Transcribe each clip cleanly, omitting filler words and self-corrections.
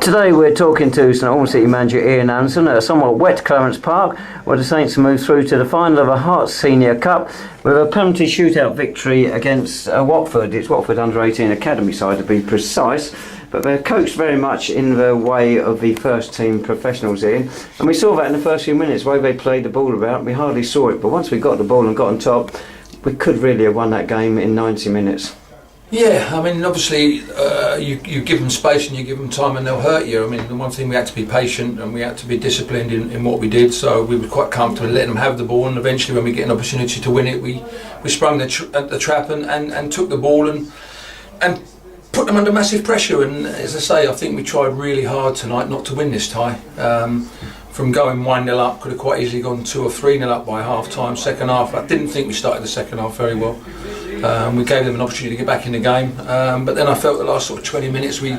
Today we're talking to St Albans City manager Ian Allinson at a somewhat wet Clarence Park, where the Saints move through to the final of a Hearts Senior Cup with a penalty shootout victory against Watford. It's Watford under-18 academy side to be precise, but they're coached very much in the way of the first team professionals in, and we saw that in the first few minutes, the way they played the ball about. We hardly saw it, but once we got the ball and got on top, we could really have won that game in 90 minutes. Yeah, I mean, obviously, you give them space and you give them time and they'll hurt you. I mean, the one thing, we had to be patient and we had to be disciplined in what we did, so we were quite comfortable letting them have the ball, and eventually when we get an opportunity to win it, we sprung the trap and took the ball and put them under massive pressure. And as I say, I think we tried really hard tonight not to win this tie. From going 1-0 up, could have quite easily gone 2 or 3-0 up by half time. Second half, I didn't think we started the second half very well. We gave them an opportunity to get back in the game, but then I felt the last sort of 20 minutes we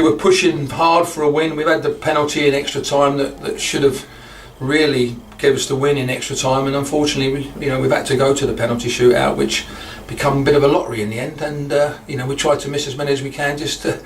were pushing hard for a win. We've had the penalty in extra time that should have really gave us the win in extra time, and unfortunately we've had to go to the penalty shootout, which become a bit of a lottery in the end, and we tried to miss as many as we can just to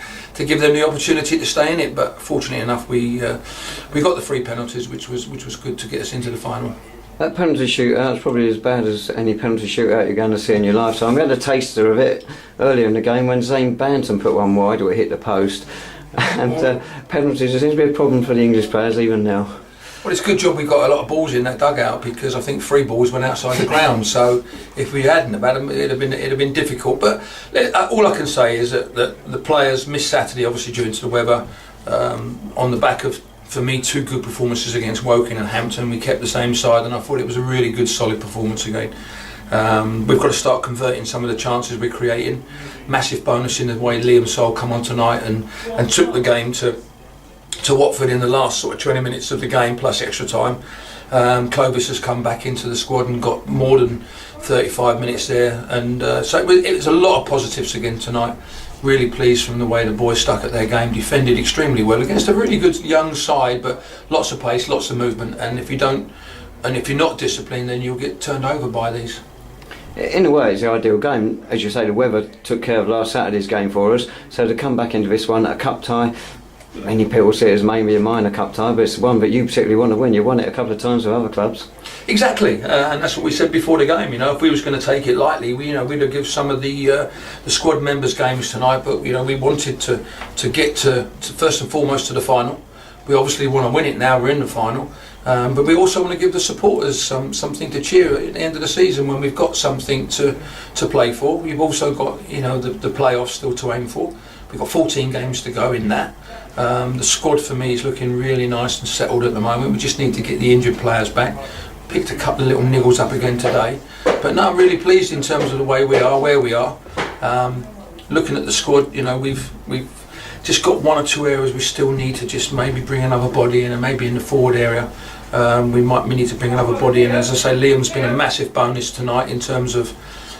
give them the opportunity to stay in it. But fortunately enough, we got the 3 penalties, which was good to get us into the final. That penalty shootout is probably as bad as any penalty shootout you're going to see in your lifetime. We had a taster of it earlier in the game when Zane Banton put one wide or it hit the post, and penalties seems to be a problem for the English players even now. Well, it's a good job we got a lot of balls in that dugout, because I think 3 balls went outside the ground. So if we hadn't had them, it'd have been difficult. But all I can say is that the players missed Saturday, obviously due to the weather, on the back of, for me, 2 good performances against Woking and Hampton. We kept the same side, and I thought it was a really good, solid performance again. We've got to start converting some of the chances we're creating. Massive bonus in the way Liam Sol come on tonight and took the game to Watford in the last sort of 20 minutes of the game plus extra time. Clovis has come back into the squad and got more than 35 minutes there, and so it was a lot of positives again tonight. Really pleased from the way the boys stuck at their game, defended extremely well against a really good young side, but lots of pace, lots of movement, and if you're not disciplined, then you'll get turned over by these. In a way, it's the ideal game. As you say, the weather took care of last Saturday's game for us, so to come back into this one, a cup tie, many people see it as maybe a minor cup tie, but it's one that you particularly want to win. You won it a couple of times with other clubs. Exactly, and that's what we said before the game. If we was going to take it lightly, we'd have given some of the squad members games tonight, but we wanted to get to first and foremost to the final. We obviously want to win it now. We're in the final, but we also want to give the supporters something to cheer at the end of the season when we've got something to play for. We've also got the playoffs still to aim for. We've got 14 games to go in that. The squad for me is looking really nice and settled at the moment. We just need to get the injured players back. Picked a couple of little niggles up again today, but no, I'm really pleased in terms of the way we are, where we are. Looking at the squad, we've just got 1 or 2 areas we still need to just maybe bring another body in, and maybe in the forward area we need to bring another body in. As I say, Liam's been a massive bonus tonight in terms of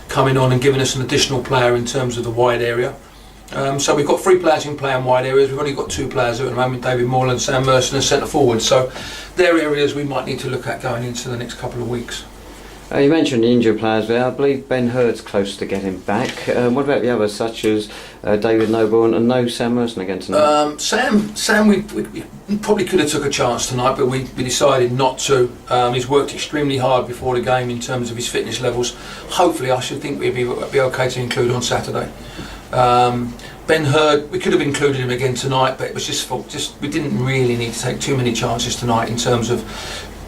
coming on and giving us an additional player in terms of the wide area. So we've got 3 players in play in wide areas. We've only got 2 players at the moment, David Moreland and Sam Merson as centre forward. So they're areas we might need to look at going into the next couple of weeks. You mentioned the injured players there. I believe Ben Hurd's close to getting back. What about the others, such as David Noble and no Sam Merson again tonight? Sam, we probably could have took a chance tonight, but we decided not to. He's worked extremely hard before the game in terms of his fitness levels. Hopefully, I should think we'd be okay to include on Saturday. Ben Hurd, we could have included him again tonight, but it was just we didn't really need to take too many chances tonight in terms of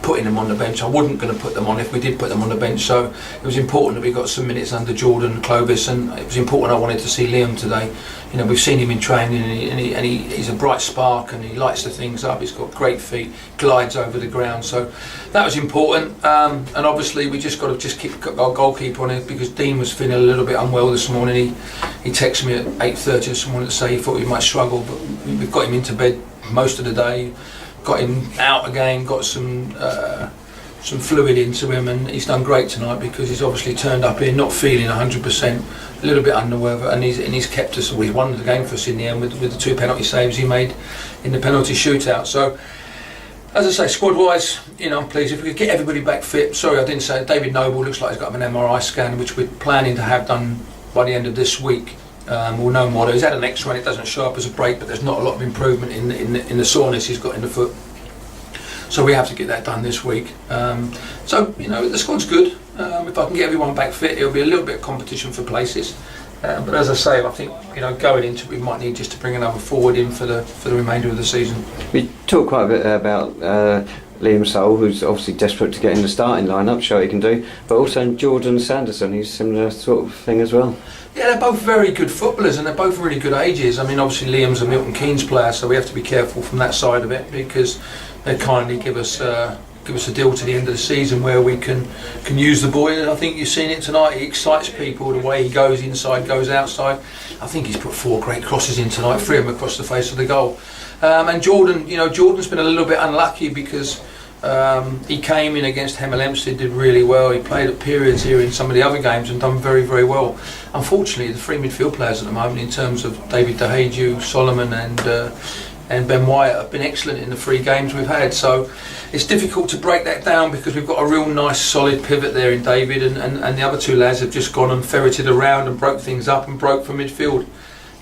putting them on the bench. I wasn't going to put them on if we did put them on the bench, so it was important that we got some minutes under Jordan and Clovis, and it was important I wanted to see Liam today. We've seen him in training, and he's a bright spark, and he lights the things up. He's got great feet, glides over the ground, so that was important. And obviously we just got to keep our goalkeeper on it, because Dean was feeling a little bit unwell this morning. He texted me at 8:30 this morning to say he thought he might struggle, but we've got him into bed most of the day. Got him out again, got some fluid into him, and he's done great tonight, because he's obviously turned up here not feeling 100%, a little bit under weather, and he's kept us. Well, he won the game for us in the end with the 2 penalty saves he made in the penalty shootout. So, as I say, squad-wise, I'm pleased if we could get everybody back fit. Sorry, I didn't say it. David Noble looks like he's got an MRI scan, which we're planning to have done by the end of this week. We'll know more. He's had an X-ray, it doesn't show up as a break, but there's not a lot of improvement in the soreness he's got in the foot. So we have to get that done this week. So, you know, the squad's good. If I can get everyone back fit, it'll be a little bit of competition for places. But as I say, I think, you know, going into it, we might need just to bring another forward in for the remainder of the season. We talked quite a bit about Liam Soul, who's obviously desperate to get in the starting lineup, show what he can do, but also Jordan Sanderson, he's similar sort of thing as well. Yeah, they're both very good footballers and they're both really good ages. I mean, obviously Liam's a Milton Keynes player, so we have to be careful from that side of it, because they kindly give us a deal to the end of the season where we can use the boy. And I think you've seen it tonight. He excites people the way he goes inside, goes outside. I think he's put 4 great crosses in tonight, 3 of them across the face of the goal. And Jordan, you know, Jordan's been a little bit unlucky because he came in against Hemel Hempstead, did really well. He played at periods here in some of the other games and done very, very well. Unfortunately, the 3 midfield players at the moment, in terms of David De Gea, Solomon and Ben Wyatt, have been excellent in the 3 games we've had. So it's difficult to break that down because we've got a real nice solid pivot there in David, and the other 2 lads have just gone and ferreted around and broke things up and broke from midfield.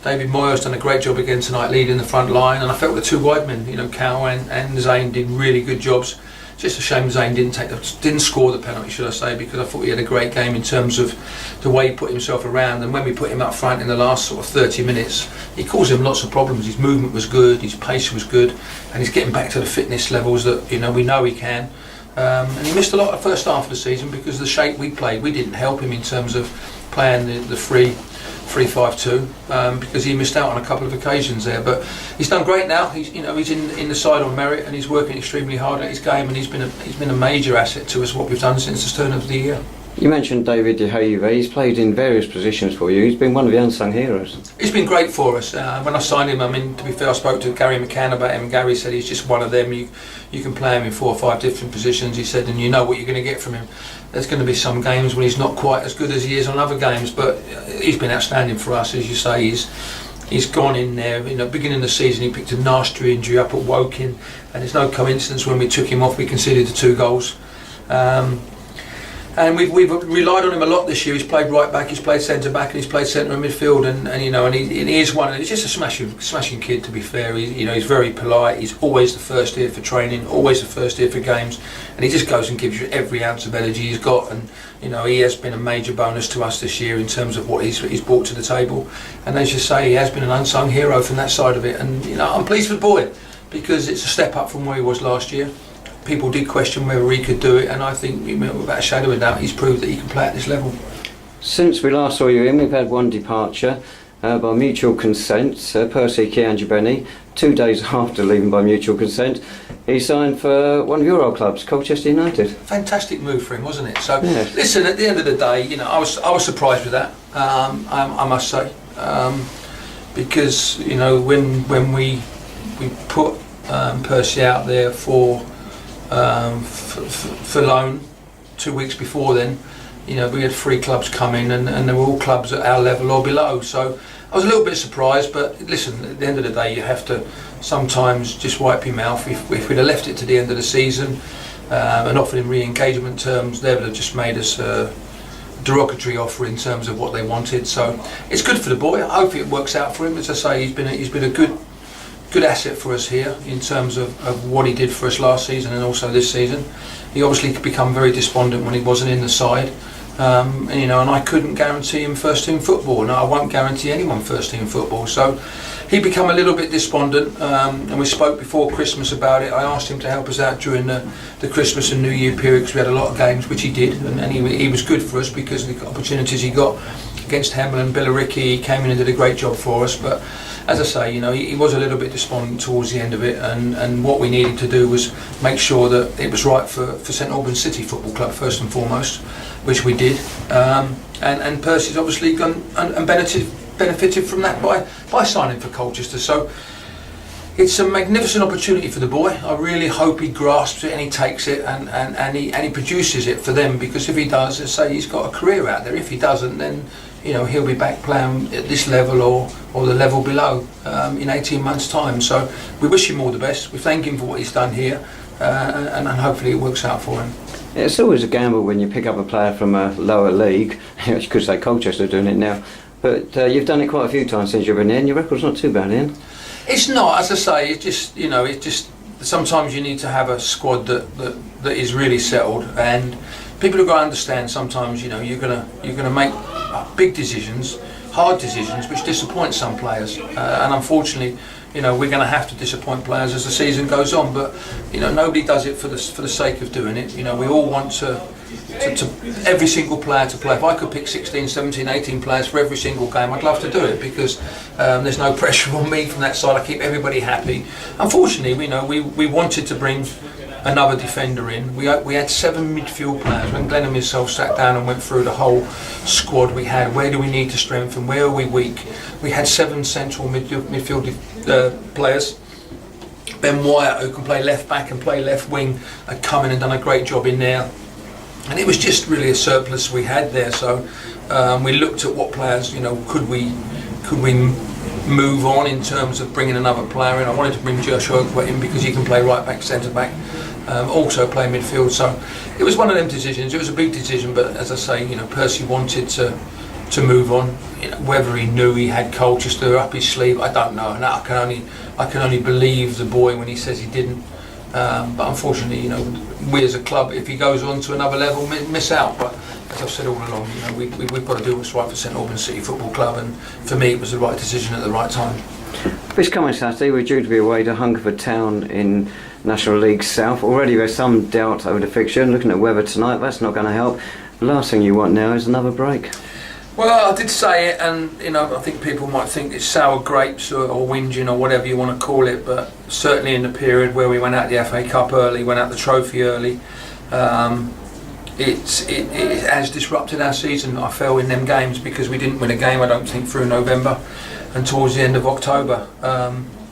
David Moyer's done a great job again tonight leading the front line, and I felt the 2 wide men, you know, Cal and Zane, did really good jobs. Just a shame Zane didn't score the penalty, should I say, because I thought he had a great game in terms of the way he put himself around. And when we put him up front in the last sort of 30 minutes, he caused him lots of problems. His movement was good, his pace was good, and he's getting back to the fitness levels that, you know, we know he can. And he missed a lot of the first half of the season because of the shape we played. We didn't help him in terms of playing the 3-5-2 because he missed out on a couple of occasions there. But he's done great now. He's in the side on merit, and he's working extremely hard at his game, and he's been a major asset to us, what we've done since the turn of the year. You mentioned David De Gea. He's played in various positions for you. He's been one of the unsung heroes. He's been great for us. When I signed him, I mean, to be fair, I spoke to Gary McCann about him. Gary said he's just one of them. You can play him in 4 or 5 different positions, he said, and you know what you're going to get from him. There's going to be some games when he's not quite as good as he is on other games, but he's been outstanding for us, as you say. He's gone in there, you know, beginning of the season he picked a nasty injury up at Woking, and it's no coincidence when we took him off we conceded the 2 goals. And we've relied on him a lot this year. He's played right back, he's played centre back, and he's played centre and midfield, and you know, and he is one. He's just a smashing kid. To be fair, he's very polite. He's always the first here for training, always the first here for games, and he just goes and gives you every ounce of energy he's got. And you know, he has been a major bonus to us this year in terms of what he's brought to the table. And as you say, he has been an unsung hero from that side of it. And you know, I'm pleased for the boy because it's a step up from where he was last year. People did question whether he could do it, and I think, without a shadow of a doubt, he's proved that he can play at this level. Since we last saw you in, we've had 1 departure by mutual consent. Percy Kianjabeni, 2 days after leaving by mutual consent, he signed for one of your old clubs, Colchester United. Fantastic move for him, wasn't it? So, yes. Listen, at the end of the day, you know, I was surprised with that. I must say, because you know, when we put Percy out there for loan 2 weeks before then, you know, we had 3 clubs come in, and they were all clubs at our level or below. So I was a little bit surprised, but listen, at the end of the day, you have to sometimes just wipe your mouth. If we'd have left it to the end of the season and offered him re-engagement terms, they would have just made us a derogatory offer in terms of what they wanted. So it's good for the boy. Hopefully it works out for him. As I say, he's been a good asset for us here in terms of what he did for us last season and also this season. He obviously could become very despondent when he wasn't in the side, and you know, and I couldn't guarantee him first team football, and I won't guarantee anyone first team football. So he became a little bit despondent, and we spoke before Christmas about it. I asked him to help us out during the Christmas and New Year period because we had a lot of games, which he did, and he was good for us because of the opportunities he got against Hemel and Billericay. He came in and did a great job for us, but as I say, you know, he was a little bit despondent towards the end of it, and what we needed to do was make sure that it was right for St Albans City Football Club first and foremost, which we did. And Percy's obviously gone and benefited from that by signing for Colchester. So it's a magnificent opportunity for the boy. I really hope he grasps it and he takes it and he produces it for them, because if he does, as I say, he's got a career out there. If he doesn't, then you know, he'll be back playing at this level or the level below in 18 months' time. So we wish him all the best. We thank him for what he's done here, and hopefully it works out for him. It's always a gamble when you pick up a player from a lower league. You could say Colchester are doing it now, But you've done it quite a few times since you've been in. Your record's not too bad, Ian. It's not, as I say. It's just sometimes you need to have a squad that is really settled, and people have got to understand. Sometimes you're gonna make big decisions, hard decisions, which disappoint some players, and unfortunately, we're going to have to disappoint players as the season goes on. But nobody does it for the sake of doing it. We all want to every single player to play. If I could pick 16, 17, 18 players for every single game, I'd love to do it, because there's no pressure on me from that side. I keep everybody happy. Unfortunately, we wanted to bring another defender in. We had 7 midfield players. When Glenn and myself sat down and went through the whole squad we had, where do we need to strengthen, where are we weak, we had 7 central midfield players. Ben Wyatt, who can play left back and play left wing, had come in and done a great job in there. And it was just really a surplus we had there. So we looked at what players, could we move on in terms of bringing another player in. I wanted to bring Joshua in because he can play right back, centre back, also play midfield. So it was one of them decisions. It was a big decision, but as I say, Percy wanted to move on. Whether he knew he had Colchester up his sleeve, I don't know. And I can only believe the boy when he says he didn't. But unfortunately, we as a club, if he goes on to another level, miss out. But as I've said all along, we've got to do what's right for St Albans City Football Club, and for me, it was the right decision at the right time. This coming Saturday, we're due to be away to Hungerford Town in National League South. Already there's some doubt over the fixture. Looking at weather tonight, that's not going to help. The last thing you want now is another break. Well, I did say it, and I think people might think it's sour grapes or whinging or whatever you want to call it, but certainly in the period where we went out the FA Cup early, went out the trophy early, it has disrupted our season. I fell in them games because we didn't win a game, I don't think, through November and towards the end of October.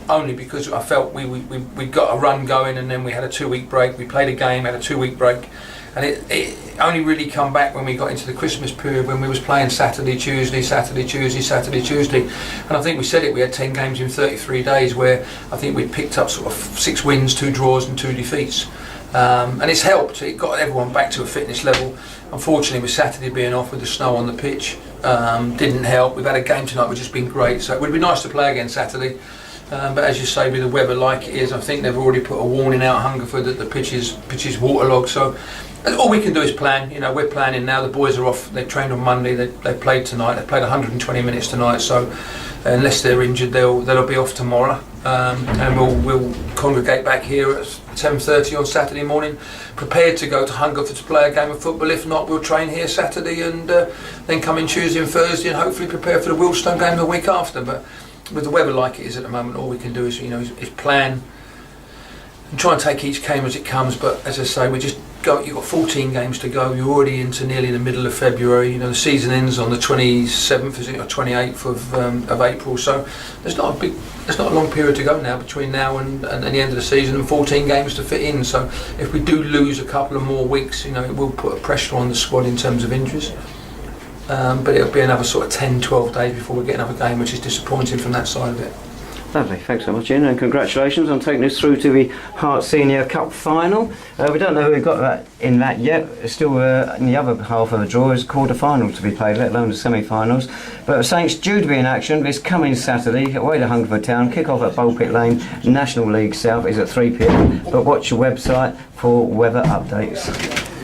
Only because I felt we got a run going, and then we had a 2-week break. We played a game, had a 2-week break, and it only really come back when we got into the Christmas period, when we was playing Saturday, Tuesday, Saturday, Tuesday, Saturday, Tuesday. And I think we said it, we had 10 games in 33 days, where I think we picked up sort of 6 wins, 2 draws and 2 defeats. And it's helped, it got everyone back to a fitness level. Unfortunately, with Saturday being off with the snow on the pitch, didn't help. We've had a game tonight which has been great, so it would be nice to play again Saturday. But as you say, with the weather like it is, I think they've already put a warning out, Hungerford, that the pitch is waterlogged. So all we can do is plan. We're planning now. The boys are off. They trained on Monday. They played tonight. They played 120 minutes tonight. So unless they're injured, they'll be off tomorrow. And we'll congregate back here at 10:30 on Saturday morning, prepared to go to Hungerford to play a game of football. If not, we'll train here Saturday and then come in Tuesday and Thursday and hopefully prepare for the Wilstone game the week after. But with the weather like it is at the moment, all we can do is plan and try and take each game as it comes. But as I say, you've got 14 games to go. You're already into nearly the middle of February. The season ends on the 27th, is it, or 28th of April. So there's not a long period to go now between now and the end of the season, and 14 games to fit in. So if we do lose a couple of more weeks, it will put a pressure on the squad in terms of injuries. But it'll be another sort of 10-12 days before we get another game, which is disappointing from that side of it. Lovely, thanks so much, Ian, and congratulations on taking us through to the Heart Senior Cup final. We don't know who we've got in that yet. It's still in the other half of the draw is quarter-final to be played, let alone the semi-finals. But Saints due to be in action this coming Saturday, away to Hungerford Town. Kick-off at Bulpit Lane. National League South is at 3 p.m. But watch your website for weather updates.